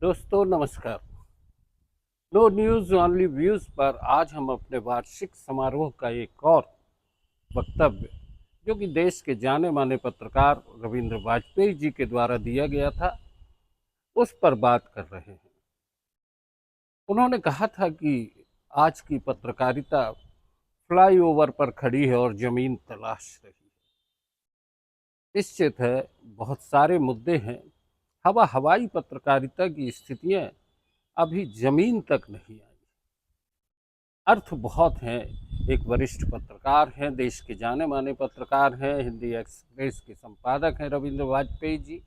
दोस्तों नमस्कार। No news only views पर आज हम अपने वार्षिक समारोह का एक और वक्तव्य जो कि देश के जाने माने पत्रकार रविंद्र वाजपेयी जी के द्वारा दिया गया था उस पर बात कर रहे हैं। उन्होंने कहा था कि आज की पत्रकारिता फ्लाईओवर पर खड़ी है और ज़मीन तलाश रही है। निश्चित है बहुत सारे मुद्दे हैं। हवाई पत्रकारिता की स्थितियां अभी ज़मीन तक नहीं आई। अर्थ बहुत हैं। एक वरिष्ठ पत्रकार हैं, देश के जाने माने पत्रकार हैं, हिंदी एक्सप्रेस के संपादक हैं रविंद्र वाजपेयी जी।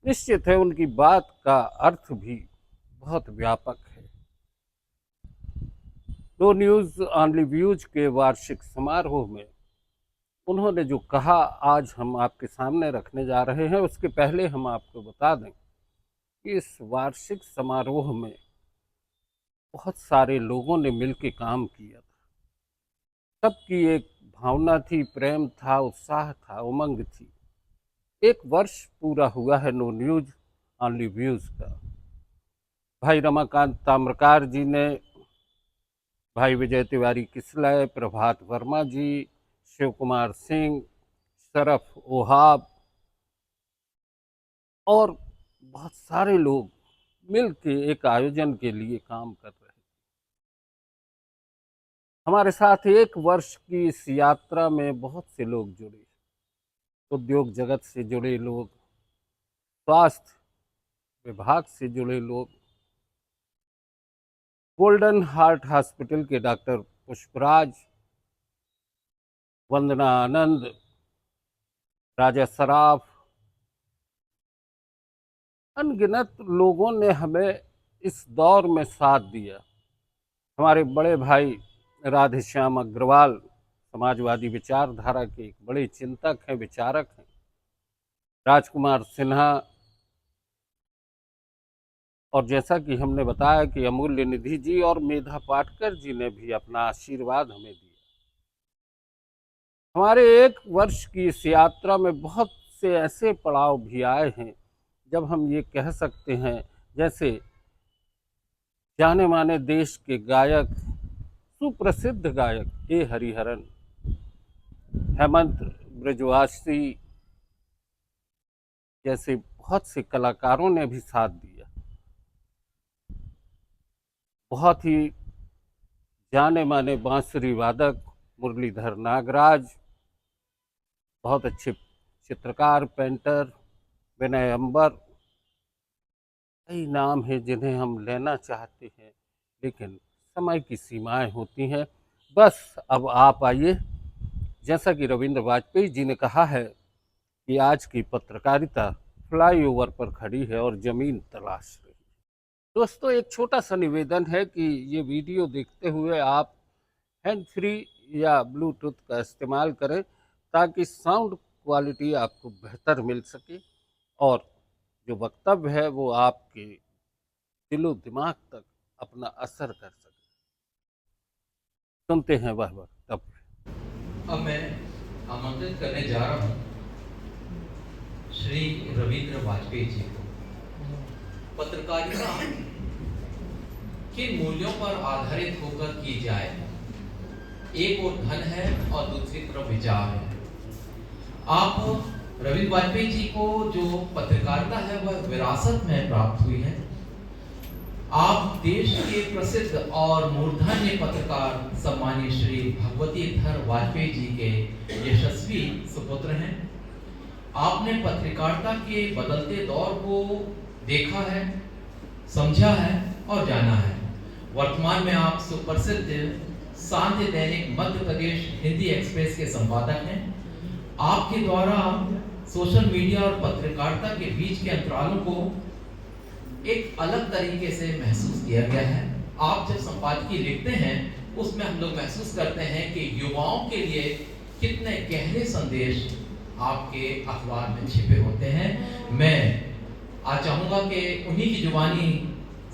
निश्चित है उनकी बात का अर्थ भी बहुत व्यापक है। नो न्यूज़ ऑनली व्यूज के वार्षिक समारोह में उन्होंने जो कहा आज हम आपके सामने रखने जा रहे हैं, उसके पहले हम आपको बता दें कि इस वार्षिक समारोह में बहुत सारे लोगों ने मिलकर काम किया था। सबकी एक भावना थी, प्रेम था, उत्साह था, उमंग थी। एक वर्ष पूरा हुआ है नो न्यूज ऑनली व्यूज का। भाई रमाकांत ताम्रकार जी ने, भाई विजय तिवारी किसलय, प्रभात वर्मा जी, शिव कुमार सिंह, शरफ ओहाब और बहुत सारे लोग मिलके एक आयोजन के लिए काम कर रहे हैं। हमारे साथ एक वर्ष की इस यात्रा में बहुत से लोग जुड़े। उद्योग जगत से जुड़े लोग, स्वास्थ्य विभाग से जुड़े लोग, गोल्डन हार्ट हॉस्पिटल के डॉक्टर पुष्पराज, वंदना आनंद, राजा सराफ, अनगिनत लोगों ने हमें इस दौर में साथ दिया। हमारे बड़े भाई राधेश्याम अग्रवाल समाजवादी विचारधारा के एक बड़े चिंतक हैं, विचारक हैं। राजकुमार सिन्हा, और जैसा कि हमने बताया कि अमूल्य निधि जी और मेधा पाटकर जी ने भी अपना आशीर्वाद हमें दिया। हमारे एक वर्ष की इस यात्रा में बहुत से ऐसे पड़ाव भी आए हैं जब हम ये कह सकते हैं, जैसे जाने माने देश के गायक, सुप्रसिद्ध गायक ए हरिहरन, हेमंत ब्रजवासी जैसे बहुत से कलाकारों ने भी साथ दिया। बहुत ही जाने माने बांसुरी वादक मुरलीधर नागराज, बहुत अच्छे चित्रकार, पेंटर विनय अंबर, कई नाम हैं जिन्हें हम लेना चाहते हैं लेकिन समय की सीमाएं होती हैं। बस अब आप आइए, जैसा कि रविंद्र वाजपेयी जी ने कहा है कि आज की पत्रकारिता फ्लाईओवर पर खड़ी है और ज़मीन तलाश रही है। दोस्तों एक छोटा सा निवेदन है कि ये वीडियो देखते हुए आप हैंड फ्री या ब्लूटूथ का इस्तेमाल करें ताकि साउंड क्वालिटी आपको बेहतर मिल सके और जो वक्तव्य है वो आपके दिलो दिमाग तक अपना असर कर सके। सुनते हैं वह वक्तव्य। अब मैं आमंत्रित करने जा रहा हूं श्री रविंद्र वाजपेयी जी को। पत्रकारिता किन मूल्यों पर आधारित होकर की जाए? एक ओर धन है और दूसरी तरफ विचार है। आप रविंद्र वाजपेयी जी को जो पत्रकारिता है वह विरासत में प्राप्त हुई है। आप देश के प्रसिद्ध और मूर्धन्य पत्रकार सम्मानीय श्री भगवती धर वाजपेयी जी के यशस्वी सुपुत्र हैं। आपने पत्रकारिता के बदलते दौर को देखा है, समझा है और जाना है। वर्तमान में आप सुप्रसिद्ध शांति दैनिक मध्य प्रदेश हिंदी एक्सप्रेस के संपादक हैं। आपके द्वारा सोशल मीडिया और पत्रकारिता के बीच के अंतरालों को एक अलग तरीके से महसूस किया गया है। आप जब संपादकीय लिखते हैं उसमें हम लोग महसूस करते हैं कि युवाओं के लिए कितने गहरे संदेश आपके अखबार में छिपे होते हैं। मैं आज चाहूंगा कि उन्हीं की जुबानी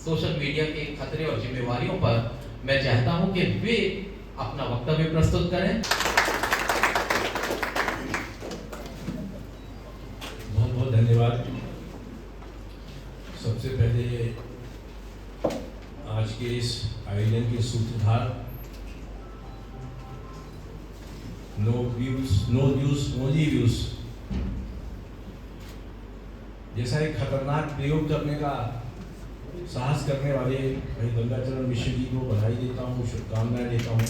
सोशल मीडिया के खतरे और जिम्मेवारियों पर मैं चाहता हूं कि वे अपना वक्तव्य प्रस्तुत करें। बहुत बहुत धन्यवाद। सबसे पहले आज के इस आयोजन के सूत्रधार, नो व्यूज ओनली व्यूज जैसा एक खतरनाक प्रयोग करने का साहस करने वाले भाई गंगाचरण मिश्र जी को बधाई देता हूँ, शुभकामनाएं देता हूँ।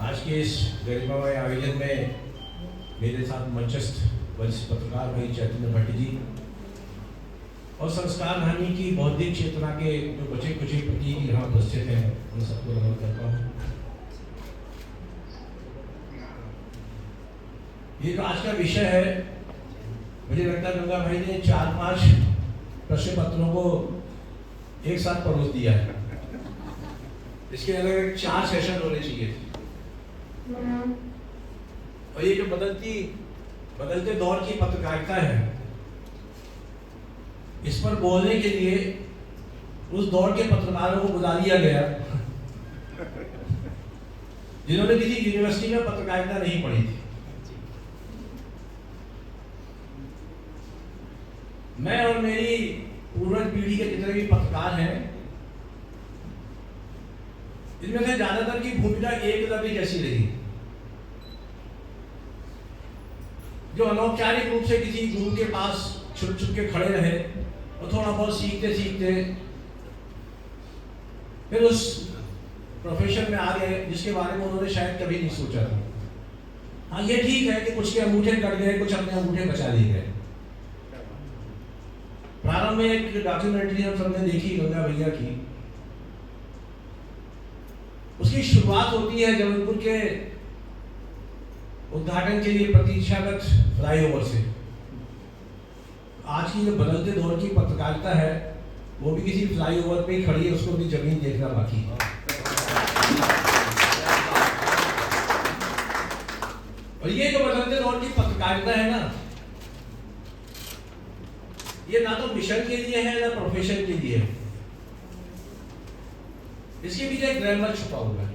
आज के इस गरिमामय आयोजन में मेरे साथ मंचस्थ वरिष्ठ पत्रकार भाई चैतन्य भट्ट जी और संस्कार धामी की बौद्धिक चेतना के जो बचे कुचे प्रतीक यहाँ उपस्थित हैं, उन सबको नमन करता हूँ। ये आज का विषय है, मुझे लगता है गंगा भाई ने 4-5 प्रश्न पत्रों को एक साथ परोस दिया है। इसके अलग 4 सेशन होने चाहिए थे। और ये जो बदलते दौर की पत्रकारिता है, इस पर बोलने के लिए उस दौर के पत्रकारों को बुला लिया गया जिन्होंने किसी यूनिवर्सिटी में पत्रकारिता नहीं पढ़ी थी। मैं और मेरी पूर्वज पीढ़ी के जितने भी पत्रकार हैं, इनमें से ज्यादातर की भूमिका एकदम जैसी रही। जो अनौपचारिक रूप से किसी गुरु के पास छुप छुप के खड़े रहे और थोड़ा बहुत सीखते सीखते फिर उस प्रोफेशन में आ गए जिसके बारे में उन्होंने शायद कभी नहीं सोचा था। हाँ, ये ठीक है कि कुछ के अंगूठे कट गए, कुछ अपने अंगूठे बचा लिए गए। प्रारंभ में एक डॉक्यूमेंट्री हम सबने देखी गंगा भैया की। उसकी शुरुआत होती है जबलपुर के उद्घाटन के लिए प्रतीक्षागत फ्लाईओवर से। आज की जो बदलते दौर की पत्रकारिता है, वो भी किसी फ्लाईओवर पे ही खड़ी है, उसको भी जमीन देखना बाकी है। और ये जो बदलते दौर की पत्रकारिता है ना, ये ना तो मिशन के लिए है ना प्रोफेशन के लिए है। इसके पीछे एक ग्रामर छुपा हुआ है।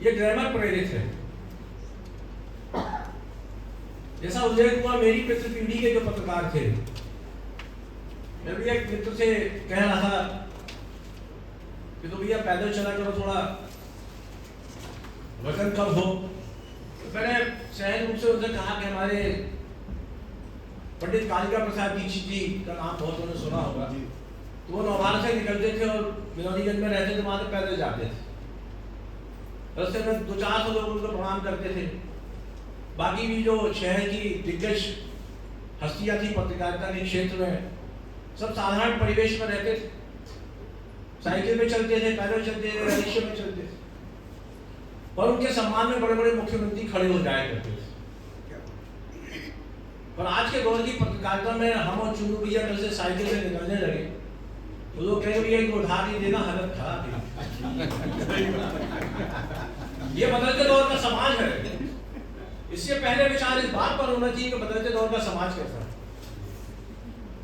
ये ग्रामर प्रेरित है। जैसा उल्लेख हुआ, मेरी पितृ पीढ़ी के जो पत्रकार थे, मैं भी एक मित्र से कह रहा था कि तो भैया पैदल चला करो, थोड़ा वजन कम हो। तो मैंने सहज रूप से उनसे कहा कि हमारे पंडित कालिका प्रसाद दीक्षित जी का नाम बहुत उन्होंने सुना होगा। तो वो नौबारा से निकलते थे और मिलोनीगंज में रहते थे, वहां से पैदल जाते थे। रस्ते में 200-400 लोग उनको प्रणाम करते थे। बाकी भी जो शहर की दिग्गज हस्तियां थी पत्रकारिता के क्षेत्र में, सब साधारण परिवेश में रहते थे। साइकिल में चलते थे, पैदल चलते थे, रिक्शे में चलते थे। और उनके सम्मान में बड़े बड़े मुख्यमंत्री खड़े हो जाया करते थे। पर आज के दौर की पत्रकारिता में हम और चुनू भैया कल से साइकिल से निकलने लगे तो लोग कहेंगे भैया इनको उधार नहीं देना, हालत खराब है। ये बदलते दौर का समाज है। इससे पहले विचार इस बात पर होना चाहिए कि बदलते दौर का समाज कैसा है।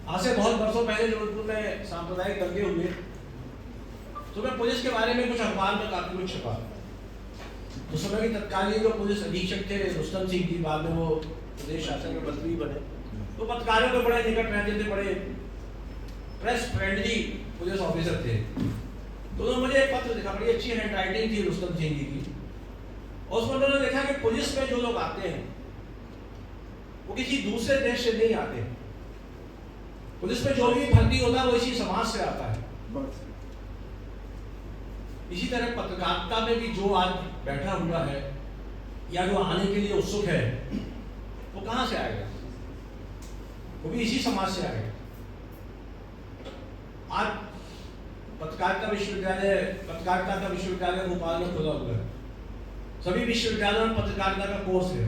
आज से बहुत वर्षों पहले जबलपुर में सांप्रदायिक दंगे हुए तो मैं पुलिस के बारे में कुछ अखबार में काफी कुछ छपा। उस समय के तत्कालीन जो पुलिस अधीक्षक थे रुस्तम सिंह जी, बाद में वो प्रदेश शासन के मंत्री बने, तो पत्रकारों के बड़े निकट रहते थे, बड़े प्रेस फ्रेंडली पुलिस ऑफिसर थे। तो उन्होंने मुझे एक पत्र लिखा, बड़ी अच्छी हैंड राइटिंग थी रुस्तम सिंह जी की। और उसमें उन्होंने देखा कि पुलिस में जो लोग आते हैं वो किसी दूसरे देश से नहीं आते। पुलिस में जो भी भर्ती होता है वो इसी समाज से आता है। इसी तरह पत्रकारिता में भी जो आज बैठा हुआ है या जो आने के लिए उत्सुक है, वो कहां से आएगा? वो भी इसी समाज से आएगा। आज पत्रकारिता का विश्वविद्यालय भोपाल में खुला हुआ है। सभी विश्वविद्यालयों में पत्रकारिता का कोर्स है।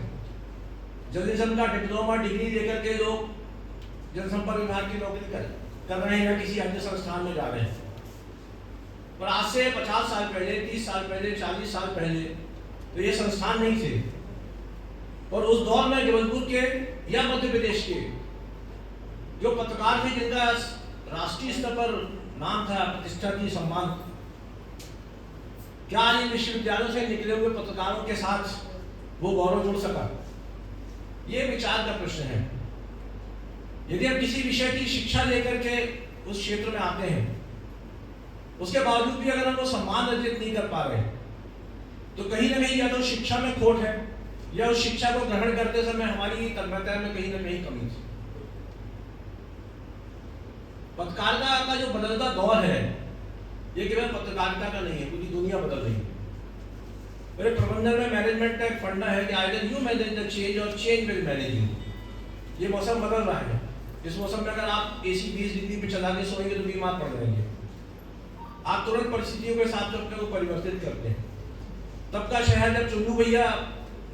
जर्नलिज्म का डिप्लोमा डिग्री लेकर के लोग जनसंपर्क विभाग की नौकरी कर रहे हैं या किसी अन्य संस्थान में जा रहे हैं। पर आज से 50 साल पहले, 30 साल पहले, 40 साल पहले तो ये संस्थान नहीं थे। और उस दौर में जबलपुर के या मध्य प्रदेश के जो पत्रकार थे जिनका राष्ट्रीय स्तर पर नाम था, प्रतिष्ठा थी, सम्मान, क्या इन विश्वविद्यालयों से निकले हुए पत्रकारों के साथ वो गौरव जुड़ सका? ये विचार का प्रश्न है। यदि हम किसी विषय की शिक्षा लेकर के उस क्षेत्र में आते हैं, उसके बावजूद भी अगर हम वो सम्मान अर्जित नहीं कर पा रहे, तो कहीं ना कहीं या तो शिक्षा में खोट है, या उस शिक्षा को ग्रहण करते समय हमारी तन्मयता में कहीं ना कहीं कमी थी। पत्रकारिता का जो बदलता दौर है, ये केवल पत्रकारिता का नहीं है, पूरी दुनिया बदल रही है। मेरे प्रबंधन में मैनेजमेंट का एक फंडा है कि either you manage the change और चेंज विल मैनेज यू। ये मौसम बदल रहा है, इस मौसम में अगर आप AC 20 डिग्री पे चला के सोएंगे तो बीमार पड़ जाएंगे। आप तुरंत परिस्थितियों के हिसाब से अपने को परिवर्तित करते हैं। तब का शहर जब चुन्नू भैया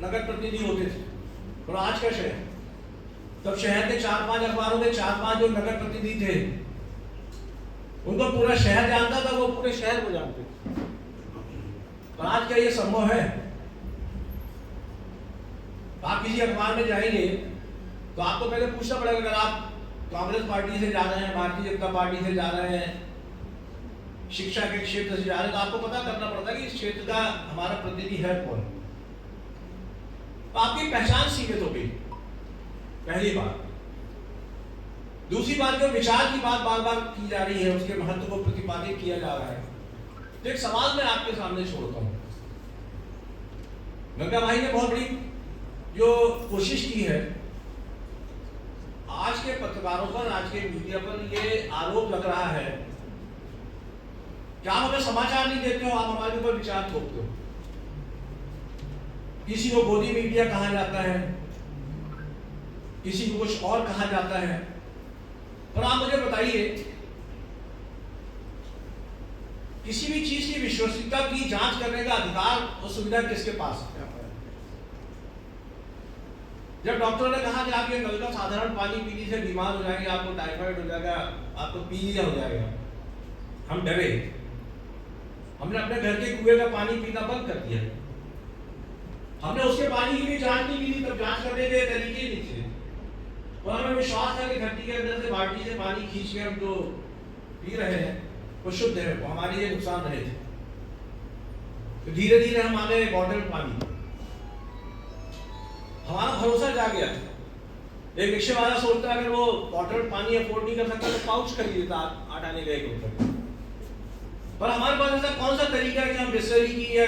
नगर प्रतिनिधि होते थे, और आज का शहर, तब शहर के 4-5 अखबारों के 4-5 जो नगर प्रतिनिधि थे, उनको पूरा शहर जानता था, वो पूरे शहर को जानते थे। और आज क्या ये संभव है? आप किसी अखबार में जाएंगे तो आपको पहले पूछना पड़ेगा, अगर आप कांग्रेस पार्टी से जा रहे हैं, भारतीय जनता पार्टी से जा रहे हैं, शिक्षा के क्षेत्र से जा रहे हैं, तो आपको पता करना पड़ता है कि इस क्षेत्र का हमारा प्रतिनिधि है कौन। तो आपकी पहचान सीमित हो गई, पहली बात। दूसरी बात, जो विचार की बात बार बार की जा रही है, उसके महत्व को प्रतिपादित किया जा रहा है। तो एक सवाल मैं आपके सामने छोड़ता हूं। गंगा भाई ने बहुत बड़ी जो कोशिश की है, आज के पत्रकारों पर, आज के मीडिया पर ये आरोप लग रहा है कि आप हमें समाचार नहीं देते हो, आप हमारे ऊपर विचार थोपते हो। किसी को गोदी मीडिया कहा जाता है, किसी को कुछ और कहा जाता है। और आप मुझे बताइए, किसी भी चीज की विश्वसनीयता की जांच करने का अधिकार और सुविधा किसके पास है? जब डॉक्टर ने कहा कि आप ये नल का साधारण पानी पीने से बीमार हो जाएंगे, आपको टाइफाइड हो जाएगा, आपको पीलिया हो जाएगा, हम डरे। हमने अपने घर के कुएं का पानी पीना बंद कर दिया। हमने उसके पानी की भी जांच नहीं की, तब जांच करने के तरीके नहीं थे। और हमें विश्वास था कि धरती के अंदर से बाल्टी से पानी खींच के हम जो पी रहे हैं वो शुद्ध है, वो हमारे लिए नुकसान रहे थे। तो धीरे धीरे हम आ गए बॉटल पानी, हमारा भरोसा जा गया। एक रिक्शे वाला सोचता है अगर वो बॉटल पानी अफोर्ड नहीं कर सकता तो पाउच खरीद लेता 8 आने का 1 रुपए। पर हमारे पास ऐसा कौन सा तरीका है कि हम बिस्लरी की या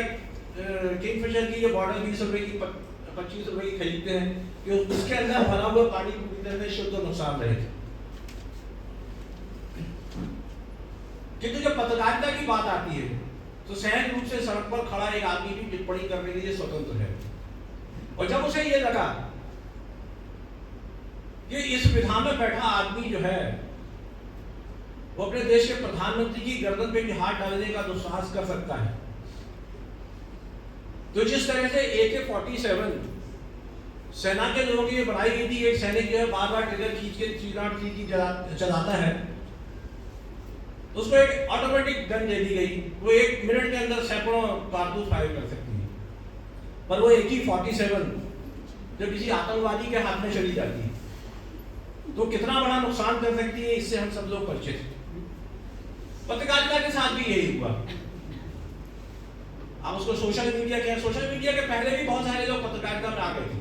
किंगफिशर की ये बॉटल 20 रुपए की 25 रुपए की खरीदते हैं कि उसके अंदर भरा हुआ पानी पूरी तरह से शुद्ध और नुकसान रहे। किंतु जब पत्रकारिता की बात आती है तो सहज रूप से सड़क पर खड़ा एक आदमी भी टिप्पणी करने के लिए स्वतंत्र है। और जब उसे ये लगा कि इस विधान में बैठा आदमी जो है वो अपने देश के प्रधानमंत्री की गर्दन पे भी हाथ डालने का दुस्साहस कर सकता है, तो जिस तरह से AK-47 सेना के लोगों की बनाई गई थी, एक सैनिक जो है बार बार ट्रिगर खींच के 303 चलाता है, उसको एक ऑटोमेटिक गन दे दी गई, वो 1 मिनट के अंदर सैकड़ों कारतूस फायर कर सकती है। पर वो AK-47 जब किसी आतंकवादी के हाथ में चली जाती है तो कितना बड़ा नुकसान कर सकती है, इससे हम सब लोग परिचित हैं। पत्रकारिता के साथ भी यही हुआ। आप उसको सोशल मीडिया के, सोशल मीडिया के पहले भी बहुत सारे लोग पत्रकारिता में आ गए थे।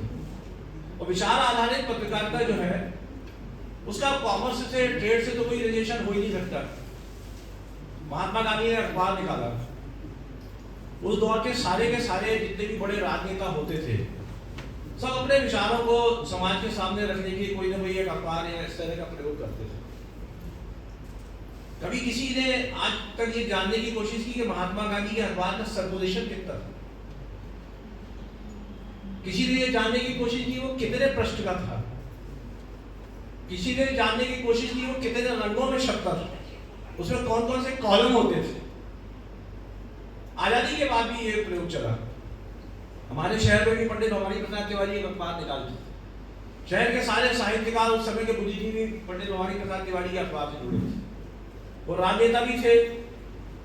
और विचार आधारित पत्रकारिता जो है उसका कॉमर्स से, ट्रेड से तो कोई रिलेशन हो ही नहीं सकता। महात्मा गांधी ने अखबार निकाला, उस दौर के सारे जितने भी बड़े राजनेता होते थे सब अपने विचारों को समाज के सामने रखने के लिए कोई ना कोई एक अखबार या इस तरह का प्रयोग करते थे। कभी किसी ने आज तक ये जानने की कोशिश की कि महात्मा गांधी के अखबार का सर्कुलेशन कितना था? किसी ने ये जानने की कोशिश की वो कितने पृष्ठ का था? किसी ने जानने की कोशिश की वो कितने रंगों में छपता था? उसमें कौन कौन से कॉलम होते थे? आजादी के बाद भी ये प्रयोग चला। हमारे शहर में भी पंडित भवानी प्रसाद तिवारी एक अखबार निकालते थे। शहर के सारे साहित्यकार उस समय के बुद्धिजीवी पंडित भवानी प्रसाद तिवारी के अखबार से जुड़े थे। वो राजनेता भी थे,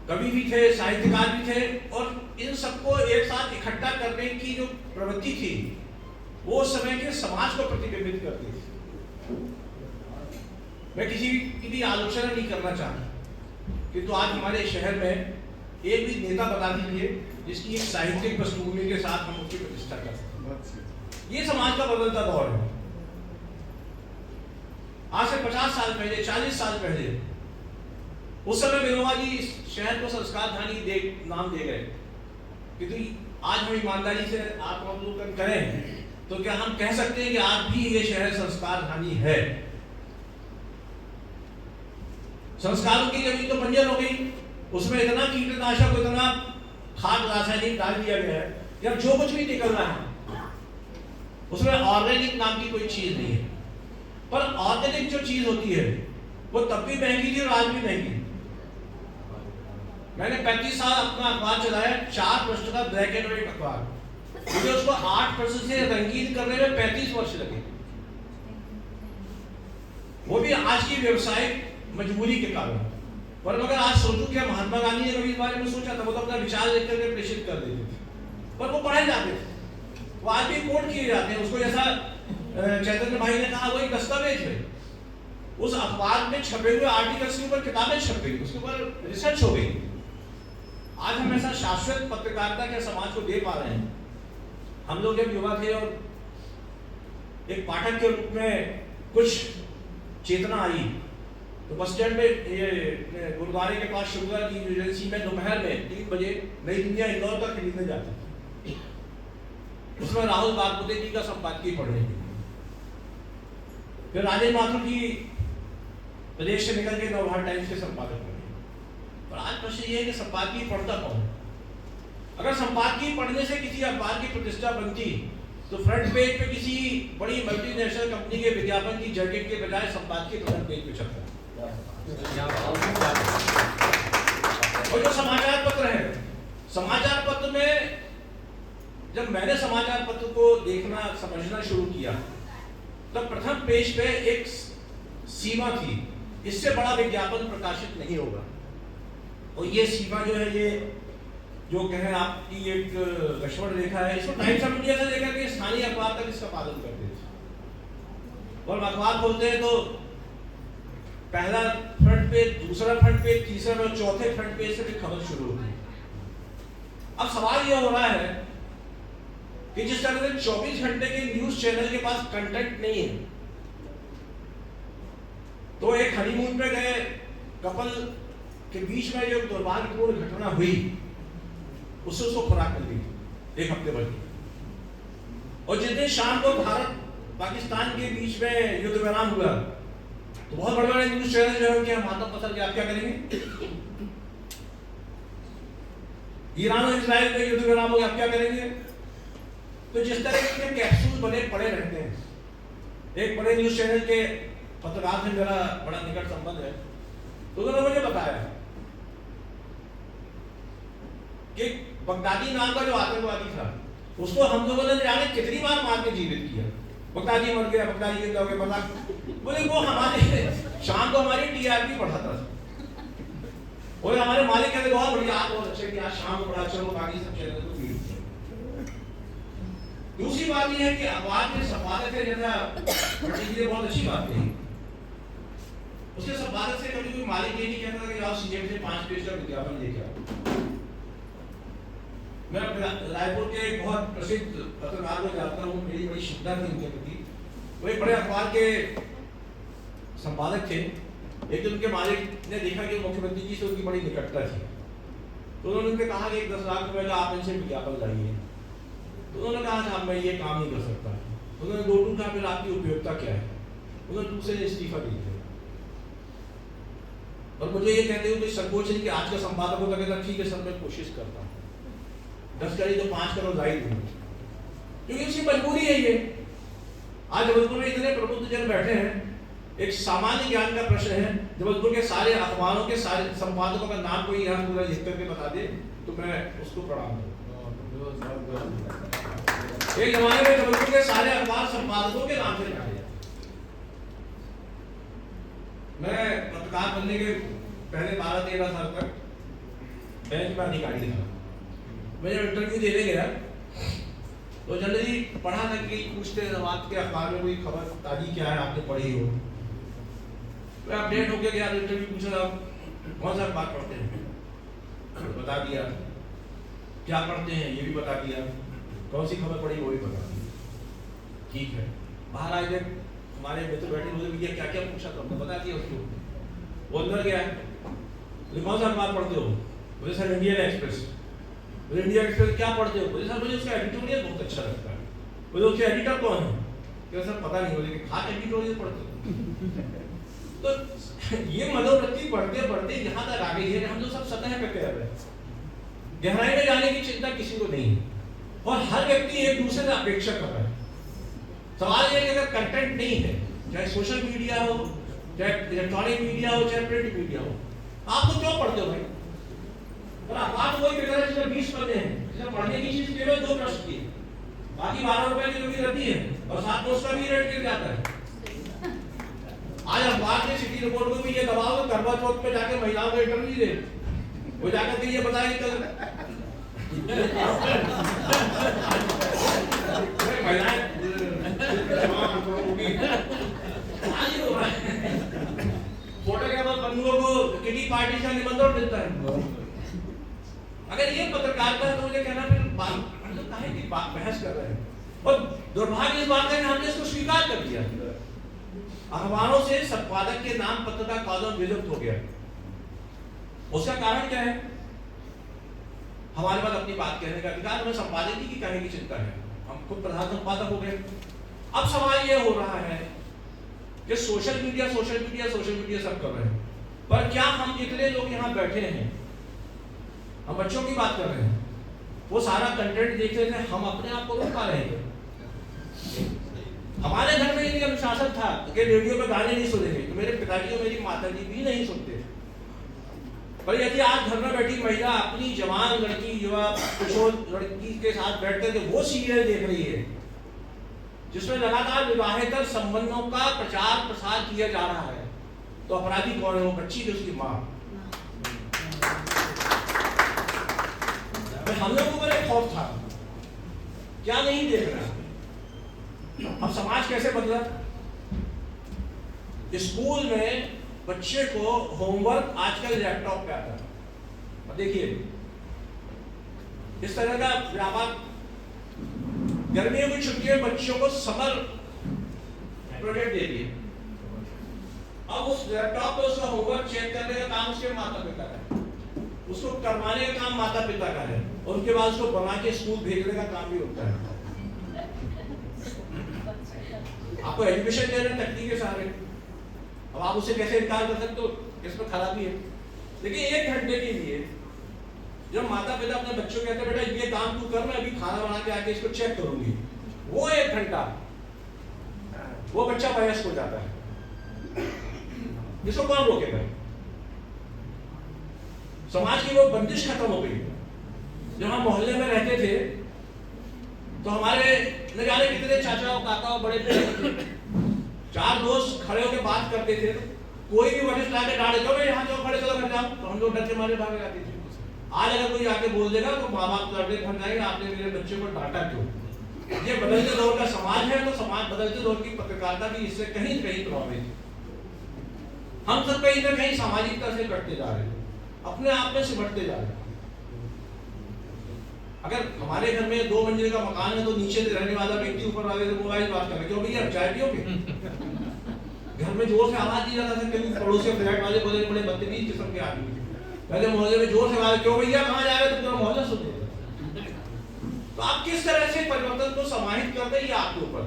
कवि भी थे, साहित्यकार भी थे, और इन सबको एक साथ इकट्ठा करने की जो प्रवृत्ति थी वो उस समय के समाज को प्रतिबिंबित करती थी। मैं किसी की भी आलोचना नहीं करना चाहता, किंतु आज हमारे शहर में एक भी नेता बता दीजिए जिसकी एक साहित्यिक पृष्ठभूमि के साथ हम उसकी प्रतिष्ठा कर सकते हैं। ये समाज का बदलता दौर है। आज से 50 साल पहले, 40 साल पहले, उस समय विनोबा जी शहर को संस्कार धानी नाम दे गए। क्योंकि आज हम ईमानदारी से आत्मावलोकन करें तो क्या हम कह सकते हैं कि आज भी ये शहर संस्कार धानी है? संस्कारों की जमीन तो बंजर हो गई, उसमें इतना कीटनाशक, इतना खाद रासायनिक डाल दिया गया है कि अब जो कुछ भी निकल रहा है उसमें ऑर्गेनिक नाम की कोई चीज नहीं है। पर ऑर्गेनिक जो चीज होती है वो तब भी महंगी थी और आज भी महंगी। मैंने 35 साल अपना अखबार चलाया, 4 पृष्ठ का ब्लैक एंड व्हाइट अखबार, मुझे उसको 8% से रंगीन करने में 35 वर्ष लगे, वो भी आज की व्यवसायिक मजबूरी के कारण। पर अगर आज सोचूं कि महात्मा गांधी ने कभी इस बारे में सोचा था, वो तो अपना विचार लिख करके प्रेषित कर देते थे, पर वो पढ़े जाते थे, वो आज भी कोट किए जाते हैं। उसको जैसा चैतन्य भाई ने कहा, वो एक दस्तावेज है। उस अखबार में छपे हुए आर्टिकल्स के ऊपर किताबें छप गई, उसके ऊपर रिसर्च हो गई। आज हम ऐसा शाश्वत पत्रकारिता के समाज को दे पा रहे हैं। हम लोग जब युवा थे और एक पाठक के रूप में कुछ चेतना आई, तो बस स्टैंड में ये गुरुद्वारे के पास शुक्ला की एजेंसी में दोपहर में 3 बजे नई दुनिया इंदौर का खरीदने जाते थे। उसमें राहुल बागपुते जी का संपादकीय पढ़ने के लिए, फिर राजेश माथुर जी प्रदेश से निकल के नवभारत टाइम्स के संपादक बने। पर आज प्रश्न ये है कि संपादकीय पढ़ता कौन? अगर संपादकीय पढ़ने से किसी अखबार की प्रतिष्ठा बनती तो फ्रंट पेज पे किसी बड़ी मल्टीनेशनल कंपनी के विज्ञापन की जैकेट के बजाय संपादकीय फ्रंट पेज पे छपता है। और जो समाचार पत्र है, समाचार पत्र में जब मैंने समाचार पत्र को देखना समझना शुरू किया, तब प्रथम पेज पे एक सीमा थी, इससे बड़ा विज्ञापन प्रकाशित नहीं होगा। और ये सीमा जो है, ये जो कहें आपकी एक लक्ष्मण रेखा है, इसको टाइम्स ऑफ इंडिया से लेकर के स्थानीय अखबार तक इसका पालन करते थे। और अखबार खोलते हैं तो पहला फ्रंट पेज, दूसरा फ्रंट पेज, तीसरा और चौथे फ्रंट पेज से भी खबर शुरू होती है। अब सवाल यह हो रहा है कि जिस तरह से 24 घंटे के न्यूज चैनल के पास कंटेंट नहीं है, तो एक हनीमून पे गए कपल के बीच में जो दुर्भाग्यपूर्ण घटना हुई, उससे उसको खुराक मिल गई 1 हफ्ते भर की। और जिस दिन शाम को भारत पाकिस्तान के बीच में युद्ध विराम हुआ, तो बहुत बड़े बड़े न्यूज चैनल जो है कि हम हाथों पसंद के आप क्या करेंगे? ईरान और इजराइल में युद्ध विराम हो गया, आप क्या करेंगे? तो जिस तरह के कैप्सूल बने पड़े रहते हैं। एक बड़े न्यूज चैनल के पत्रकार से मेरा बड़ा निकट संबंध है, तो उन्होंने मुझे बताया कि बगदादी नाम का जो आतंकवादी था, उसको हम लोगों ने जाने कितनी बार मार के जीवित किया। बगदादी मर गया, बगदादी जिंदा हो गया, बोले वो हमारे शाम को हमारी टीआरपी बढ़ाता था। और हमारे मालिक कहते बहुत बढ़िया, आप बहुत अच्छे कि आज शाम को बड़ा चलो, बाकी सब चैनल को भीड़। दूसरी बात यह है कि अखबार के संपादक है, जैसा बहुत अच्छी बात कही, उसके संपादक से कभी कोई मालिक ये नहीं कहता कि आओ सीएम से 5 पेज का विज्ञापन लेके आओ। मैं रायपुर के एक बहुत प्रसिद्ध पत्रकार को जानता हूँ, मेरी बड़ी श्रद्धा थी उनके प्रति। वो एक बड़े अखबार के संपादक थे। एक दिन उनके मालिक ने देखा कि मुख्यमंत्री जी से उनकी बड़ी निकटता थी, तो उन्होंने उनसे कहा कि 10 लाख रुपए का आप इनसे विज्ञापन लाइए। तो उन्होंने कहा साहब मैं ये काम नहीं कर सकता। उन्होंने 2 कहा फिर आपकी उपयोगिता क्या है? उन्होंने दूसरे ने इस्तीफा दे दिया। और मुझे ये कहते हुए संकोच है कि आज का संपादक को लगेगा ठीक है सर मैं कोशिश करता हूँ, 10 करी तो 5 करोड़ लाई दूंगा, क्योंकि उसकी मजबूरी है ये। आज जबलपुर में इतने प्रबुद्ध जन बैठे हैं, एक सामान्य ज्ञान का प्रश्न है, जबलपुर के सारे अखबारों के सारे संपादकों का नाम कोई यहाँ पूरा लिख करके बता दे तो मैं उसको प्रणाम करूँ। एक जमाने में जबलपुर के सारे अखबार संपादकों के नाम से लिखा जाता। मैं पत्रकार बनने के पहले 12-13 साल तक बैंक में अधिकारी था। मैं जब इंटरव्यू देने गया तो जनरली पढ़ा था कि पूछते हैं आपके अखबार में कोई खबर ताजी क्या है, आपने पढ़ी हो। मैं अपडेट होके गया, इंटरव्यू पूछा आप कौन सा अखबार पढ़ते हैं, बता दिया। क्या पढ़ते हैं ये भी बता दिया, कौन सी खबर पढ़ी वो भी बता दी। ठीक है, बाहर आए जब हमारे मित्र बैठे बोले भैया क्या क्या पूछा, तो हमने बता दिया उसको। वो अंदर गया, बोले कौन सा अखबार पढ़ते हो? बोले सर इंडियन एक्सप्रेस। बोले इंडियन एक्सप्रेस क्या पढ़ते हो? बोले सर मुझे उसका एडिटोरियल बहुत अच्छा लगता है। बोले उसके एडिटर कौन है? क्या सर पता नहीं। बोले खास एडिटोरियल पढ़ते हो? तो ये मनोवृत्ति बढ़ते बढ़ते यहाँ तक आ गई है, हम लोग सब सतह पे कह रहे हैं, गहराई में जाने की चिंता किसी को नहीं है, और हर व्यक्ति एक दूसरे से अपेक्षा कर रहा है। सवाल यह है कि अगर कंटेंट नहीं है, चाहे सोशल मीडिया हो, चाहे इलेक्ट्रॉनिक मीडिया हो, चाहे प्रिंट मीडिया हो, आप तो क्यों पढ़ते हो भाई? और आप वही बेकार है जिसमें 20 पन्ने हैं, जिसमें पढ़ने की चीज केवल 2 पृष्ठ की, बाकी 12 रुपए की जो भी रहती है, और साथ में उसका भी रेट गिर जाता है। आज अखबार में सिटी रिपोर्ट में भी ये दबाव है, करवा चौथ पे जाके महिलाओं को इंटरव्यू दे, वो जाकर के ये बताएगी कल महिलाएं फोटोग्राफर बंधुओं को किटी पार्टी का निमंत्रण मिलता है। अगर ये पत्रकारिता है तो मुझे कहना फिर हम लोग काहे की बहस कर रहे हैं? और दुर्भाग्य इस बात है कि हमने इसको स्वीकार कर दिया। अखबारों से संपादक के नाम पत्र का कॉलम विलुप्त हो गया। उसका कारण क्या है? हमारे पास अपनी बात कहने का अधिकार, हमें संपादक की कहने की चिंता है, हम खुद प्रधान संपादक हो गए। अब सवाल यह हो रहा है कि सोशल मीडिया सब कर रहे हैं, पर क्या हम जितने लोग यहाँ बैठे हैं, हम बच्चों की बात कर रहे हैं, वो सारा कंटेंट देख रहे थे, हम अपने आप को रोक पा रहे हैं? हमारे घर में यदि अनुशासन था कि रेडियो पे गाने नहीं सुनेंगे, तो मेरे पिताजी और मेरी माताजी भी नहीं सुनते। पर यदि आज घर में बैठी महिला अपनी जवान लड़की, युवा किशोर लड़की के साथ बैठ कर वो सीरियल देख रही है जिसमें लगातार विवाहेतर संबंधों का प्रचार प्रसार किया जा रहा है, तो अपराधी कौन है? वो बच्ची की उसकी माँ। हम लोगों को बड़े खौफ था, क्या नहीं देख रहा। अब समाज कैसे बदला? स्कूल में बच्चे को होमवर्क आजकल लैपटॉप पे आता है। अब देखिए इस तरह का व्यापक, गर्मियों की छुट्टियों में बच्चों को समर प्रोजेक्ट दे दिए। अब उस लैपटॉप पे उसका होमवर्क चेक करने का काम उसके माता पिता का है, उसको करवाने का काम माता पिता का है, और उसके बाद उसको बना के स्कूल भेजने का काम भी होता है। आपको एजुकेशन दे रहे हैं तकनीक के सहारे, अब आप उसे कैसे इनकार कर सकते हो? इसमें खराबी है। देखिए 1 घंटे के लिए जब माता पिता अपने बच्चों को कहते हैं बेटा ये काम तू कर, मैं अभी खाना बना के आके इसको चेक करूंगी, वो 1 घंटा वो बच्चा वयस्क हो जाता है। इसको कौन रोकेगा? समाज की वो बंदिश खत्म हो गई। जब हम मोहल्ले में रहते थे तो हमारे न जाने कितने चाचा और काका और बड़े थे, 4 दोस्त खड़े होकर बात करते थे, कोई भी वरिष्ठ लाके डांटे, क्यों भाई यहाँ क्यों खड़े, चलो घर जाओ, तो हम लोग डर के मारे भाग जाते थे। आज अगर कोई आके बोल देगा तो माँ बाप लड़के फट जाएंगे, आपने मेरे बच्चे को डांटा क्यों? ये बदलते दौर का समाज है, तो समाज बदलते दौर की पत्रकारिता भी इससे कहीं कहीं प्रभावित। हम सब कहीं ना कहीं सामाजिकता से कटते जा रहे हैं, अपने आप में सिमटते जा रहे हैं। अगर हमारे घर में 2 मंजिल का मकान है तो नीचे रहने वाला व्यक्ति ऊपर वाले से मोबाइल बात कर रहे, क्यों भैया चाय पियोगे? घर में जोर से आवाज दी जाता था, कभी पड़ोसी फ्लैट वाले बोले बड़े बदतमीज किस्म के आदमी, पहले मोहल्ले में जोर से आवाज, क्यों भैया कहाँ जा रहे? तो पूरा मोहल्ला सुन लेता। तो आप किस तरह से परिवर्तन को समाहित करते हैं, ये आपके ऊपर।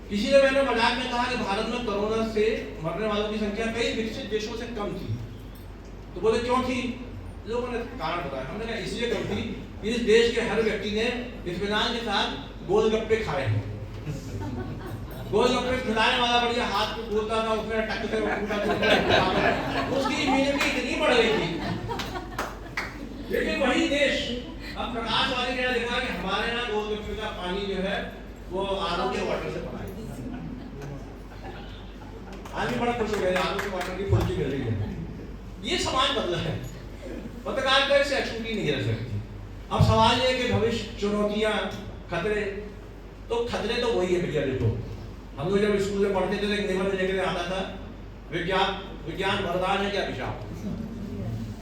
किसी ने मैंने मजाक में कहा कि भारत में कोरोना से मरने वालों की संख्या कई विकसित देशों से कम थी, तो बोले क्यों थी? लोगों ने कारण बताया। हमने कहा इसलिए कम थी कि इस देश के हर व्यक्ति ने इत्मीनान के साथ गोलगप्पे खाए हैं। गोलगप्पे खिलाने वाला बढ़िया हाथ को बोलता था, उसमें टक से उसकी इम्यूनिटी इतनी बढ़ गई थी। लेकिन वही देश अब प्रकाश वाले ने देखा कि हमारे यहाँ गोलगप्पे का पानी जो है वो आरओ के वाटर से बना है। आज भी बड़ा खुश हो गया, आरओ के वाटर की फुल्की मिल रही है। ये समाज बदला है, पत्रकारिता से एक्टिविटी नहीं रह सकती। अब सवाल ये है कि भविष्य, चुनौतियां, खतरे, तो खतरे तो वही है भैया। देखो हम लोग जब स्कूल में पढ़ते थे तो एक निबंध लिखने आता था, विज्ञान वरदान है क्या अभिशाप?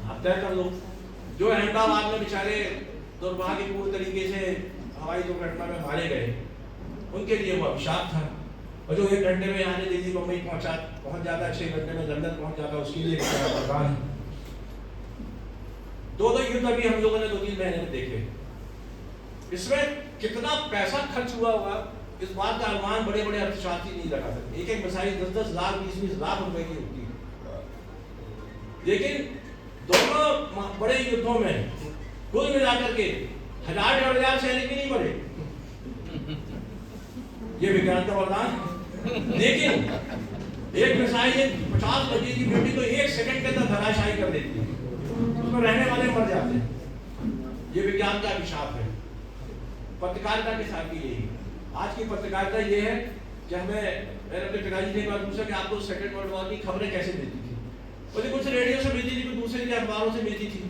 आप तय कर लो। जो अहमदाबाद में बेचारे दुर्भाग्यपूर्ण तरीके से हवाई दुर्घटना में मारे गए, उनके लिए वो अभिशाप था। और जो 1 घंटे में यहाँ से दिल्ली मुंबई पहुंच जाता है, 6 घंटे में लंदन पहुंच जाता है, उसके लिए प्रधान है। दो युद्ध अभी हम लोगों ने 2-3 महीने में देखे। इसमें कितना पैसा खर्च हुआ होगा इस बात का अनुमान बड़े बड़े अर्थशास्त्री नहीं लगा सकते। एक मिसाइल 10-10 लाख 20-20 लाख रुपए की होती है। लेकिन दोनों बड़े युद्धों में कुल मिलाकर के 1000-1500 सैनिक भी नहीं मरे, ये विज्ञान का वरदान। लेकिन एक मिसाइल 50 बजे की बेटी को 1 सेकंड के अंदर धराशायी कर देती है, उसमें रहने वाले मर जाते हैं। ये विज्ञान का अभिशाप है। पत्रकारिता के साथ भी यही। आज की पत्रकारिता ये है कि मैंने अपने पिताजी से एक बार पूछा कि आपको सेकंड वर्ल्ड वॉर की खबरें कैसे मिलती थी? मुझे कुछ रेडियो से मिलती थी, कुछ दूसरे के अखबारों से मिलती थी।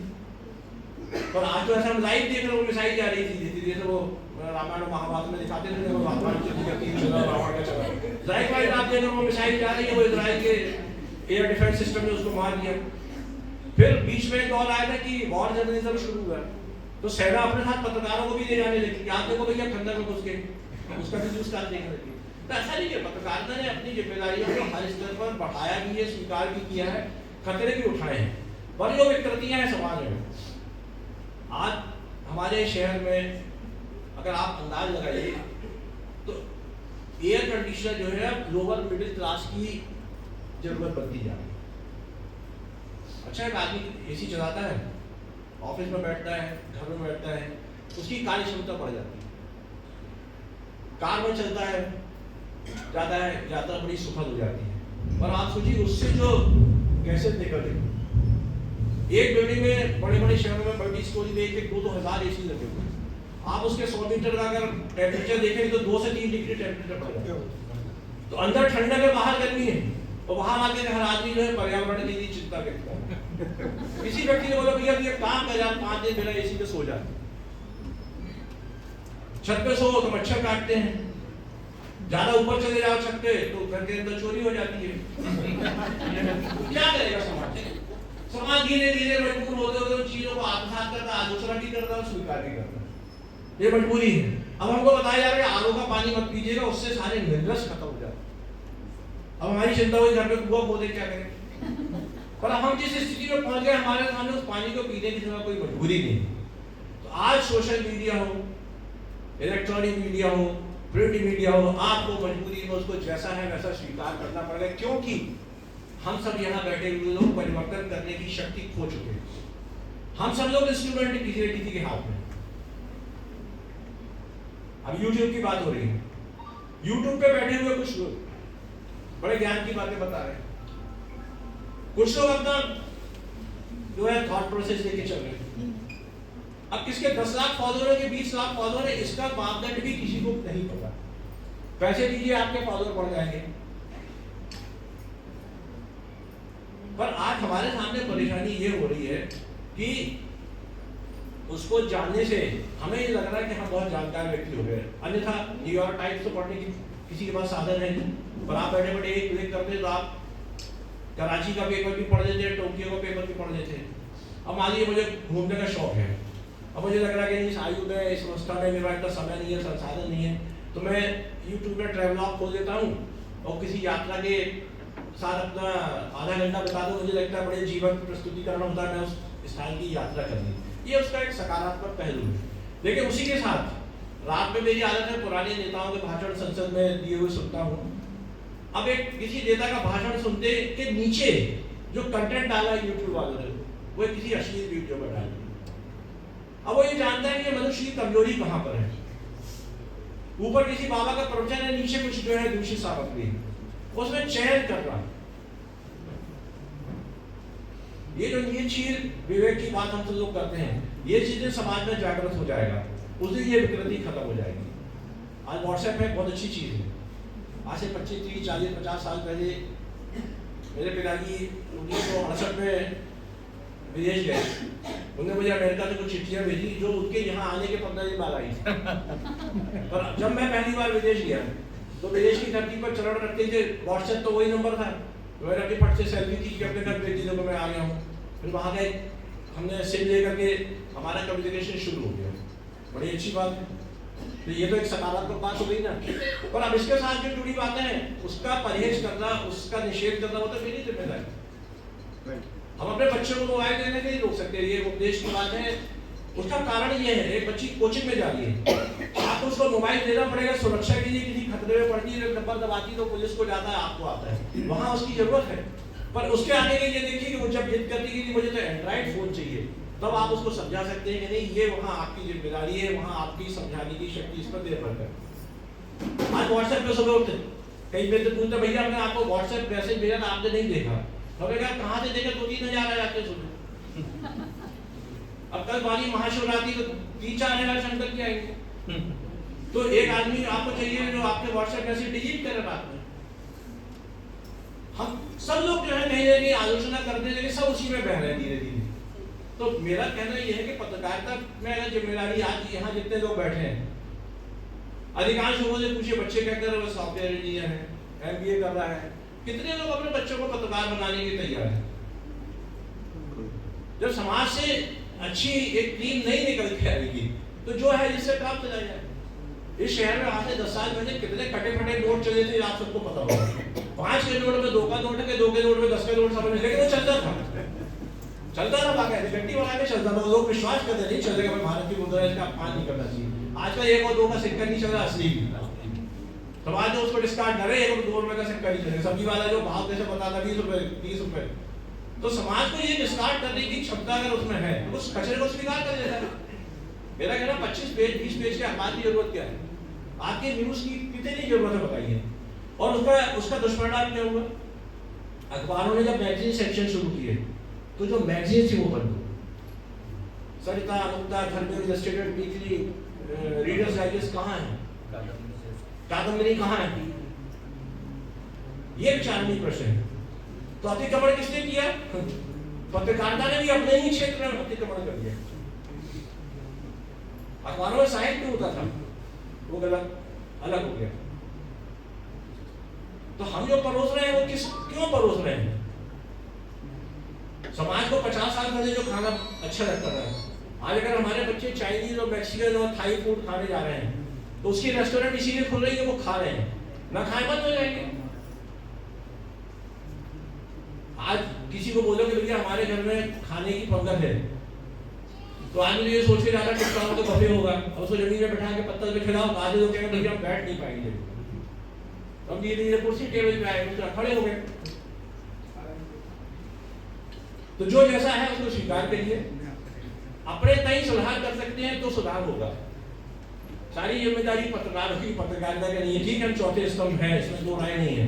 पर आज तो ऐसा हम लाइव देख रहे हो, मिसाइल जा रही थी धीरे धीरे। वो रामायण और महाभारत में दिखाते थे, वो रावण का चला, जाहिर बात आप देख रहे हो वो मिसाइल जा रही है, वो इजराइल के एयर डिफेंस सिस्टम ने उसको मार दिया। फिर बीच में एक दौर आया था कि वॉर जर्नलिज्म शुरू हुआ, तो सेना अपने साथ पत्रकारों को भी ले जाने लगी कि आप देखो भैया खंडर में घुस के उसका भी न्यूज़ देखने लगी। तो ऐसा नहीं है, पत्रकारिता ने अपनी जिम्मेदारियों को हर स्तर पर बढ़ाया भी है, स्वीकार भी किया है, खतरे भी उठाए हैं। पर जो विकृतियां हैं समाज में, आज हमारे शहर में अगर आप अंदाज लगाइए तो एयर कंडीशनर जो है लोअर मिडिल क्लास की जरूरत बनती जा रही है। अच्छा, एक आदमी एसी चलाता है, ऑफिस में बैठता है, घर में बैठता है, उसकी कार्य क्षमता बढ़ जाती है। कार में चलता है, जाता है, यात्रा बड़ी सुखद हो जाती है। और आप सोचिए उससे जो गैसें निकलती, एक बिल्डिंग में बड़े बड़े शहरों में मल्टी स्टोरी में 1-2 हज़ार एसी लगे हुए हैं। आप उसके 100 मीटर का अगर टेम्परेचर देखेंगे तो 2 से 3 डिग्री टेम्परेचर बढ़ जाता है। तो अंदर ठंडक है, बाहर गर्मी है, और वहां आके हर आदमी जो है पर्यावरण के लिए चिंता करता है। किसी व्यक्ति ने बोला भैया ये काम कर, 5 दिन बिना एसी में सो जाए, छत पे सो तो मच्छर काटते हैं, ज्यादा ऊपर चले जाओ छत पे तो घर के अंदर चोरी हो जाती है। क्या करेगा समाज? समाज धीरे धीरे मजबूर होते होते उन चीजों को आत्मसात करता, आलोचना भी करता और स्वीकार भी करता। ये मजबूरी है। अब हमको बताया जा रहा है आरओ का पानी मत पीजिएगा, उससे सारे मिनरल्स खत्म हो जाते। अब हमारी चिंता हुई घर पे कुआं खोदे क्या करें। पर हम जिस स्थिति में पहुंच गए, हमारे सामने उस पानी को पीने की सिवा कोई मजबूरी नहीं। तो आज सोशल मीडिया हो, इलेक्ट्रॉनिक मीडिया हो, प्रिंट मीडिया हो, आपको मजबूरी में उसको जैसा है वैसा स्वीकार करना पड़ेगा, क्योंकि हम सब यहाँ बैठे हुए लोग परिवर्तन करने की शक्ति खो चुके हैं। हम सब लोग इंस्ट्रूमेंट किसी न किसी के हाथ में। अब यूट्यूब की बात हो रही है, यूट्यूब पे बैठे हुए कुछ लोग बड़े ज्ञान की बातें बता रहे हैं, कुछ लोग अपना जो है थॉट प्रोसेस लेके चल रहे हैं। अब किसके 10 लाख फॉलोअर है कि 20 लाख फॉलोअर है, इसका मापदंड भी किसी को नहीं पता। पैसे दीजिए, आपके फॉलोअर बढ़ जाएंगे। पर आज हमारे सामने परेशानी ये हो रही है कि उसको जानने से हमें ये लग रहा है कि हम बहुत जानकार व्यक्ति हो गए। अन्यथा न्यूयॉर्क टाइम्स तो पढ़ने की किसी के पास साधन है नहीं, पर आप बैठे बैठे एक क्लिक करते तो आप कराची का पेपर भी पढ़ लेते, टोक्यो का पेपर भी पढ़ लेते। अब मान लीजिए मुझे घूमने का शौक है, अब मुझे लग रहा है कि इस आयु में, इस अवस्था में मेरे पास समय नहीं है, संसाधन नहीं है, तो मैं यूट्यूब पर ट्रैवलॉग खोल देता हूँ और किसी यात्रा के साथ अपना आधा घंटा बता दो। मुझे लगता है बड़े जीवन प्रस्तुतिकरण होता है, मैं उस स्थान की यात्रा करनी, ये उसका एक सकारात्मक पहलू है। लेकिन उसी के साथ रात में मेरी आदत है पुराने नेताओं के भाषण संसद में दिए हुए सुनता हूँ। अब एक किसी नेता का भाषण सुनते के नीचे जो कंटेंट डाला है यूट्यूब वालों ने, वो किसी अश्लील वीडियो में डाल दिया। अब वो ये जानता है कि मनुष्य की कमजोरी कहाँ पर है। ऊपर किसी बाबा का प्रवचन है, नीचे कुछ जो है दूषित सामग्री है, उसमें चयन कर रहा है। ये जो नीचीर विवेक की बात हम सब लोग करते हैं, ये चीजें समाज में जागृत हो जाएगा, उस दिन ये विकृति खत्म हो जाएगी। आज व्हाट्सएप में बहुत अच्छी चीज है। आज से 25, 30, 40, 50 साल पहले मेरे पिताजी 1968 में विदेश गए, उन्होंने मुझे अमेरिका से कुछ चिट्ठियां भेजी जो उनके यहाँ आने के 15 दिन बाद आई थी। पर जब मैं पहली बार विदेश गया तो विदेश की धरती पर चरण रखते थे, व्हाट्सएप तो वही नंबर था, मैंने अपनी फट से सेल्फी खींच के अपने घर भेज दी तो मैं आ गया हूँ। फिर वहाँ गए, हमने सिम लेकर के हमारा कम्युनिकेशन शुरू हो गया, बड़ी अच्छी बात है। तो ये तो एक सकारात्मक बात हो गई ना। पर अब इसके साथ जो जुड़ी बातें हैं उसका परहेज करना, उसका निषेध करना, वो तो मेरी जिम्मेदारी। हम अपने बच्चों को मोबाइल देने नहीं रोक सकते, ये उपदेश की बात है। उसका कारण ये है, एक बच्ची कोचिंग में जा रही है, आपको उसको मोबाइल देना पड़ेगा सुरक्षा के लिए, किसी खतरे में पड़ती है, नंबर दबाती तो पुलिस को जाता है, आपको आता है, वहां उसकी जरूरत है। पर उसके आगे के ये देखिए कि वो जब जिद करती है कि मुझे तो एंड्रॉइड फोन चाहिए, तब आप उसको समझा सकते हैं कि नहीं, ये वहां आपकी जिम्मेदारी है, वहां आपकी समझाने की शक्ति इस पर निर्भर है। आज व्हाट्सएप पे सुबह उठते कहीं पे तो पूछते भैया हमने आपको व्हाट्सएप मैसेज भेजा था, आपने नहीं देखा, हमने कहा कहां से देखा, 2-3 हज़ार आते सुबह। अब कल वाली महाशिवरात्रि तो 3-4 हज़ार शंकर के आएंगे। तो एक आदमी आपको चाहिए जो आपके व्हाट्सएप मैसेज डिलीट करे रात में। हम सब लोग जो है कहीं ना कहीं आलोचना करते हैं, लेकिन सब उसी में बह रहे हैं धीरे धीरे। तो मेरा कहना यह है कि पत्रकारिता में अगर जिम्मेदारी, आज यहाँ जितने लोग बैठे हैं, अधिकांश लोगों से पूछिए बच्चे क्या कर रहे हैं, सॉफ्टवेयर इंजीनियर है, MBA कर रहा है, कितने लोग अपने बच्चों को पत्रकार बनाने के तैयार हैं। जब समाज से अच्छी एक टीम नहीं निकल के आएगी तो जो है जिससे काम चला जाए। इस शहर में आज से 10 साल पहले कितने कटे फटे नोट चले थे, आप सबको पता होगा। 5 के नोट में 2 का नोट है, 2 के नोट में 10 का नोट, समझ, लेकिन वो चलता था बाकायदा गट्टी बना के चलता था। लोग विश्वास करते नहीं चलेगा, भारत की मुद्रा है, इसका अपमान नहीं करना चाहिए। आजकल 1 और 2 का सिक्का नहीं चल रहा, असली समाज जो उसको डिस्कार्ड करे, 1 और 2 रुपए का सिक्का नहीं चलेगा। सब्जी वाला जो भाव कैसे बताता 20 रुपए 30 रुपए, तो समाज को ये डिस्कार्ड करने की क्षमता अगर उसमें है तो उस कचरे को स्वीकार कर लेता है। मेरा कहना 25 पेज 20 पेज के अखबार की जरूरत क्या है, आपके न्यूज की कितनी जरूरत है बताइए। और उसका दुष्परिणाम क्या हुआ, अखबारों ने जब मैगजीन सेक्शन शुरू किए तो जो मैगजीन थी वो बंद हो। Sarita, Anukta, Dharmendra, Illustrated Weekly, Reader's Digest कहाँ है, कादम्बरी कहाँ है, ये विचारणीय प्रश्न है। तो अतिक्रमण किसने किया, पत्रकारिता ने भी अपने ही क्षेत्र में अतिक्रमण कर दिया। अखबारों में साहित्य होता था, वो गलत अलग हो गया। तो हम जो परोस रहे हैं वो क्यों परोस रहे हैं? समाज को 50 साल पहले जो खाना अच्छा लगता था, आज अगर हमारे बच्चे चाइनीज और मैक्सिकन और थाई फूड खाने जा रहे हैं तो उसकी रेस्टोरेंट इसीलिए खुल रही है, वो खा रहे हैं, ना खाए बंद हो जाएंगे। आज किसी को बोलो कि भैया हमारे घर में खाने की पंगत है, तो आदमी ये सोच के ज्यादा टिकटाओं तो बफे होगा, और उसको जमीन में बैठा के पत्थर पे खिलाओ, आज लोग कहेंगे भैया हम बैठ नहीं पाएंगे। हम धीरे धीरे कुर्सी टेबल पे आए, खड़े हो गए। तो जो जैसा है उसको स्वीकार करिए, अपने तय सुधार कर सकते हैं तो सुधार होगा। सारी जिम्मेदारी पत्रकारों की, पत्रकारिता का नहीं है। ठीक है, हम चौथे स्तंभ है, इसमें 2 राय नहीं है,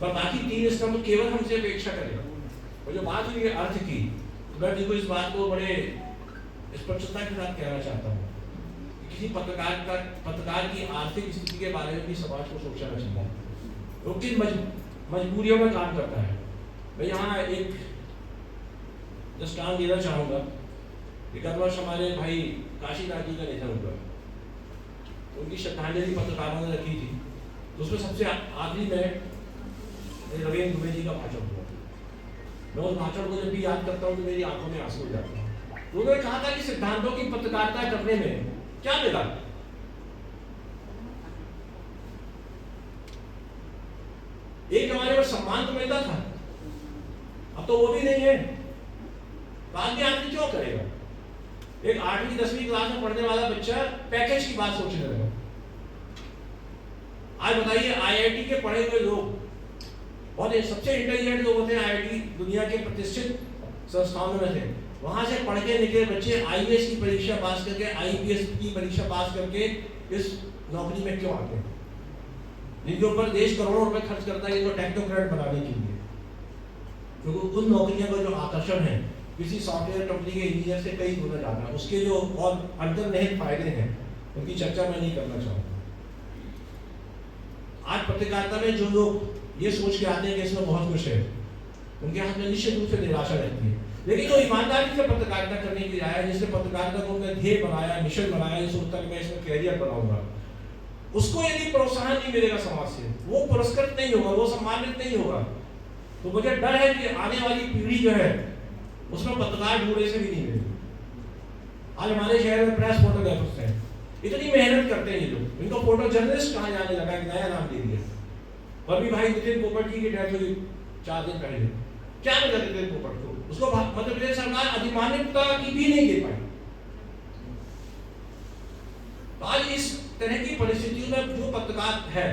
पर बाकी 3 स्तंभ केवल हमसे अपेक्षा करेगा। और जो बात हुई है अर्थ की, मैं बिल्कुल इस बात को बड़े स्पष्टता के साथ कहना चाहता हूँ, किसी पत्रकार की आर्थिक स्थिति के बारे में भी समाज को सोचना चाहिए। वो किन मजबूरियों में काम करता है। मैं यहाँ एक दृष्टांत देना चाहूँगा। गत वर्ष हमारे भाई काशीनाथ जी का निधन हुआ, उनकी श्रद्धांजलि पत्रकारों ने रखी थी, तो उसमें सबसे आखिरी में रविंद्र दुबे जी का भाषण हुआ। मैं उस भाषण को जब भी याद करता हूँ तो मेरी आंखों में आंसू हो जाते हैं। तो उन्होंने कहा था कि सिद्धांतों की पत्रकारिता करने में क्या मिला, एक हमारे पास सम्मान तो मिलता था, अब तो वो भी नहीं है। बाद में आदमी क्यों करेगा? एक 8वीं 10वीं क्लास में पढ़ने वाला बच्चा पैकेज की बात सोचने लगा। आज बताइए, IIT के पढ़े हुए लोग, बहुत सबसे इंटेलिजेंट लोग होते हैं IIT दुनिया के प्रतिष्ठित संस्थानों में से, वहां से पढ़ के निकले बच्चे IAS की परीक्षा पास करके, IPS की परीक्षा पास करके इस नौकरी में क्यों आते हैं? जिनके ऊपर देश करोड़ों रुपए खर्च करता है इनको टेक्नोक्रेट बनाने के लिए, क्योंकि उन नौकरियों का जो आकर्षण है किसी सॉफ्टवेयर कंपनी के इंजीनियर से कई गुना ज्यादा है। उसके जो और अंतर्निहित फायदे हैं उनकी चर्चा मैं नहीं करना चाहूँगा। आज पत्रकारिता में जो लोग ये सोच के आते हैं कि इसमें बहुत कुछ है, उनके हाथ में निश्चित रूप से निराशा रहती है। लेकिन जो ईमानदारी से पत्रकारिता करने की आया, जिसने पत्रकारिता को अपना ध्येय बनाया, मिशन बनाया, जिस सोचता मैं इसमें कैरियर बनाऊंगा, उसको यदि प्रोत्साहन नहीं मिलेगा समाज से, वो पुरस्कृत नहीं होगा, वो सम्मानित नहीं होगा, तो मुझे डर है कि आने वाली पीढ़ी जो है उसमें पत्रकार ढूंढने से भी नहीं मिलेगी। आज हमारे शहर में प्रेस फोटोग्राफर्स हैं, इतनी मेहनत करते हैं ये लोग, इनको फोटो जर्नलिस्ट कहाँ जाने लगा, एक नया नाम दे दिया। और भी भाई नितिन पोपट जी की डेथ हुई 4 दिन पहले, क्या मिला नितिन पोपट को? उसको मध्य प्रदेश सरकार अधिमान्यता की भी नहीं दे पाई। तो आज इस तरह की परिस्थितियों में जो पत्रकार है,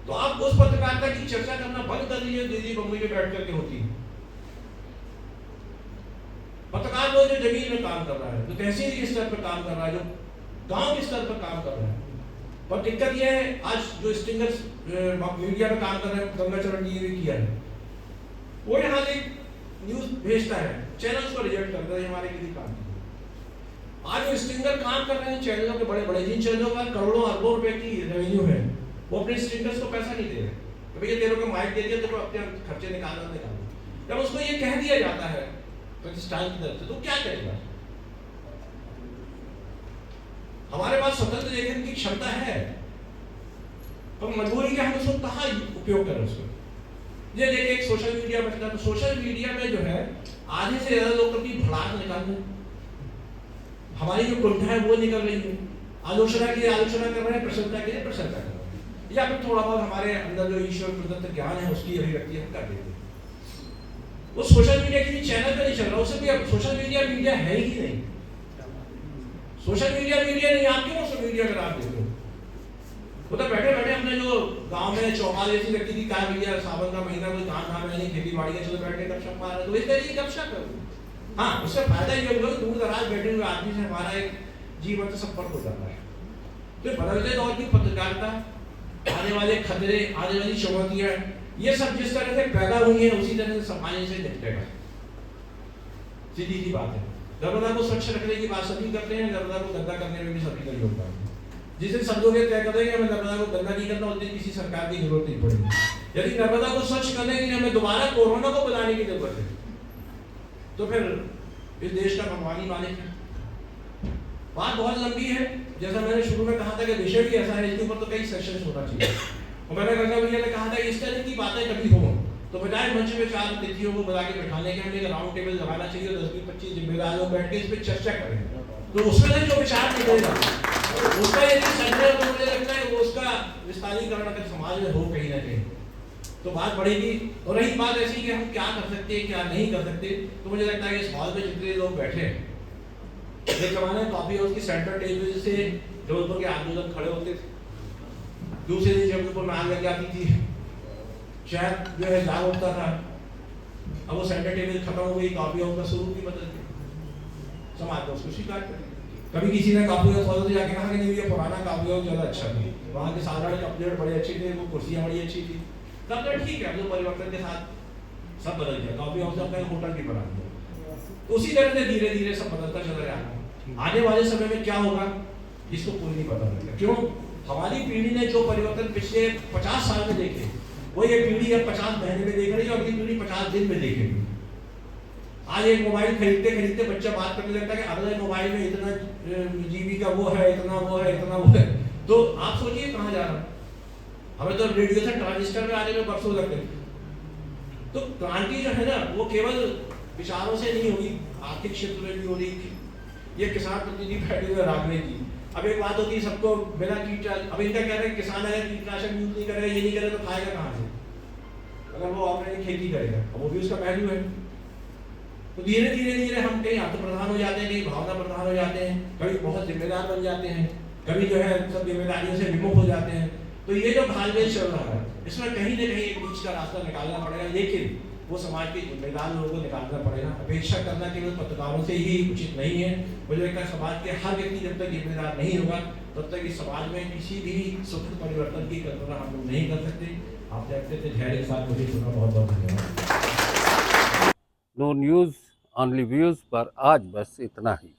तो आप उस पत्रकारिता की चर्चा करना बंद कर लीजिए, दिल्ली बम्बई में बैठ करके होती है। पत्रकार वो जो जमीन में काम कर रहा है, जो तहसील के स्तर पर काम कर रहा है, जो गांव के स्तर पर काम कर रहा है। पर दिक्कत यह है, आज जो स्टिंगर्स मीडिया में काम कर रहे हैं, गंगाचरण जी ने किया है, वो यहाँ से न्यूज भेजता है, चैनल्स को रिजेक्ट करता है, हमारे किसी काम की। आज जो स्टिंगर काम कर रहे हैं चैनलों के बड़े बड़े, जिन चैनलों का करोड़ों अरबों रुपए की रेवेन्यू है, वो अपने स्टिंगर्स को पैसा नहीं दे रहे। तो भैया तेरे को माइक दे दिया, तो अपने खर्चे निकालो। जब उसको ये कह दिया जाता है प्रतिष्ठान की तरफ से, तो क्या करेगा? हमारे पास स्वतंत्र लेखन की क्षमता है, पर मजबूरी क्या हम उसको कहाँ उपयोग करें उसको? ये देखिए एक सोशल मीडिया बचता है, तो सोशल मीडिया में जो है आधे से ज्यादा लोग अपनी भड़ास निकाल रहे हैं, हमारी जो कुंठा है वो निकल रही है, आलोचना के लिए आलोचना कर रहे हैं, प्रशंसा के लिए प्रशंसा कर रहे हैं, या फिर थोड़ा बहुत हमारे अंदर जो ईश्वर प्रदत्त ज्ञान है उसकी अभिव्यक्ति हम कर देते हैं। वो सोशल मीडिया किसी चैनल पे नहीं चल रहा, उसे भी अब सोशल मीडिया है ही नहीं। सोशल मीडिया नहीं, आप क्यों सोशल मीडिया का नाम देते हो? वो तो बैठे बैठे अपने जो गांव में चौपाल जैसी लगती थी, क्या भैया सावन का महीना कोई काम धाम है नहीं, खेती बाड़ी है, चलो बैठे गपशप मार रहे, तो इस तरीके की गपशप करो। हाँ, उससे फायदा ये होगा दूर दराज बैठे हुए आदमी से हमारा एक जीवन संपर्क हो जाता है। तो बदलते दौर की पत्रकारिता, आने वाले खतरे, आने वाली चुनौतियां, ये सब जिस तरह से पैदा हुई है उसी तरह से समाज से निपटेगा। सीधी सी बात है। नर्मदा को स्वच्छ रखने की बात सभी करते हैं, नर्मदा को गंदा करने में भी सभी का योगदान है। जिस दिन सब लोग तय करेंगे हमें नर्मदा को गंदा नहीं करना, उस दिन किसी सरकार की जरूरत नहीं पड़ेगी। यदि नर्मदा को स्वच्छ करने के लिए हमें दोबारा कोरोना को बुलाने की जरूरत है, तो फिर इस देश का भगवानी मालिक है। बात बहुत लंबी है, जैसा मैंने शुरू में कहा था कि विषय भी ऐसा है, इसके ऊपर तो कई सेशंस होना चाहिए। और मैंने गंगा भैया ने कहा था कि इस तरह की बातें कभी हो तो बजाय मंच में 4 अतिथियों को बुला के बैठाने के, हमें एक राउंड टेबल लगाना चाहिए, 10-25 जिम्मेदार लोग बैठ के इस पर चर्चा करें, तो उसमें से जो विचार निकलेगा उसका यदि संग्रह मुझे लगता है वो उसका विस्तारीकरण अगर समाज में हो कहीं ना कहीं तो बात बढ़ेगी। और रही बात ऐसी कि हम क्या कर सकते हैं क्या नहीं कर सकते, तो मुझे लगता है कि इस हॉल में जितने लोग बैठे हैं, एक जमाने कॉफी हाउस की सेंटर टेबल से जबलपुर के आंदोलन खड़े होते थे, दूसरे दिन जबलपुर में आग लग जाती थी, शहर जो है जाग उठता था। अब वो सेंटर टेबल खत्म हो गई, कॉफी हाउस का स्वरूप भी बदल गया, समाज को उसको स्वीकार कर। कभी किसी ने कॉफी हाउस वालों से जाके कहा कि नहीं ये पुराना कॉफी हाउस ज़्यादा अच्छा था, वहाँ के साधारण कपड़े बड़े अच्छे थे, वो कुर्सियाँ बड़ी अच्छी थी। तब तो ठीक है, जो परिवर्तन के साथ सब बदल गया, कॉफी हाउस अपना होटल भी बना दिया। उसी तरह से धीरे धीरे सब बदलता चला जा रहा है। आने वाले समय में क्या होगा इसको कोई नहीं पता लगेगा। क्यों? हमारी पीढ़ी ने जो परिवर्तन पिछले 50 साल में देखे, वो ये पीढ़ी अब 50 महीने में देख रही है, और अगली पीढ़ी 50 दिन में देखेगी। आज एक मोबाइल खरीदते खरीदते बच्चा बात करने लगता है कि अगले मोबाइल में इतना जीबी का वो है, इतना वो है, इतना वो है। तो आप सोचिए कहाँ जा रहा है। हमें तो रेडियो से ट्रांजिस्टर में आने में बरसों लगते हैं। तो क्रांति जो है ना वो केवल विचारों से नहीं होगी, आर्थिक क्षेत्र में भी हो रही। ये किसान प्रतिनिधि बैठे हुए राघवे जी, अब एक बात होती है सबको बिना कीटनाशक, अब इनका कह रहे हैं किसान अगर कीटनाशक यूज नहीं करेगा, ये नहीं करेगा तो खाएगा कहाँ से, अगर वो ऑर्गेनिक खेती करेगा, अब वो भी उसका पहलू है। तो धीरे धीरे हम कहीं अर्थ प्रधान हो जाते हैं, कहीं भावना प्रधान हो जाते हैं, कभी बहुत जिम्मेदार बन जाते हैं, कभी जो है सब जिम्मेदारियों से विमुख हो जाते हैं। तो ये जो भालबेल चल रहा है इसमें कहीं ना कहीं एक बीच का रास्ता निकालना पड़ेगा, लेकिन वो समाज के जिम्मेदार लोगों को निकालना पड़ेगा। अपेक्षा करना केवल पत्रकारों से ही उचित नहीं है। मुझे लगता है समाज के हर व्यक्ति जब तक जिम्मेदार नहीं होगा तब तक इस समाज में किसी भी सुख परिवर्तन की कल्पना हम लोग नहीं कर सकते। आप देखते थे धैर्य के साथ मुझे सुना, बहुत बहुत धन्यवाद। नो न्यूज़ ओनली व्यूज़ पर आज बस इतना ही।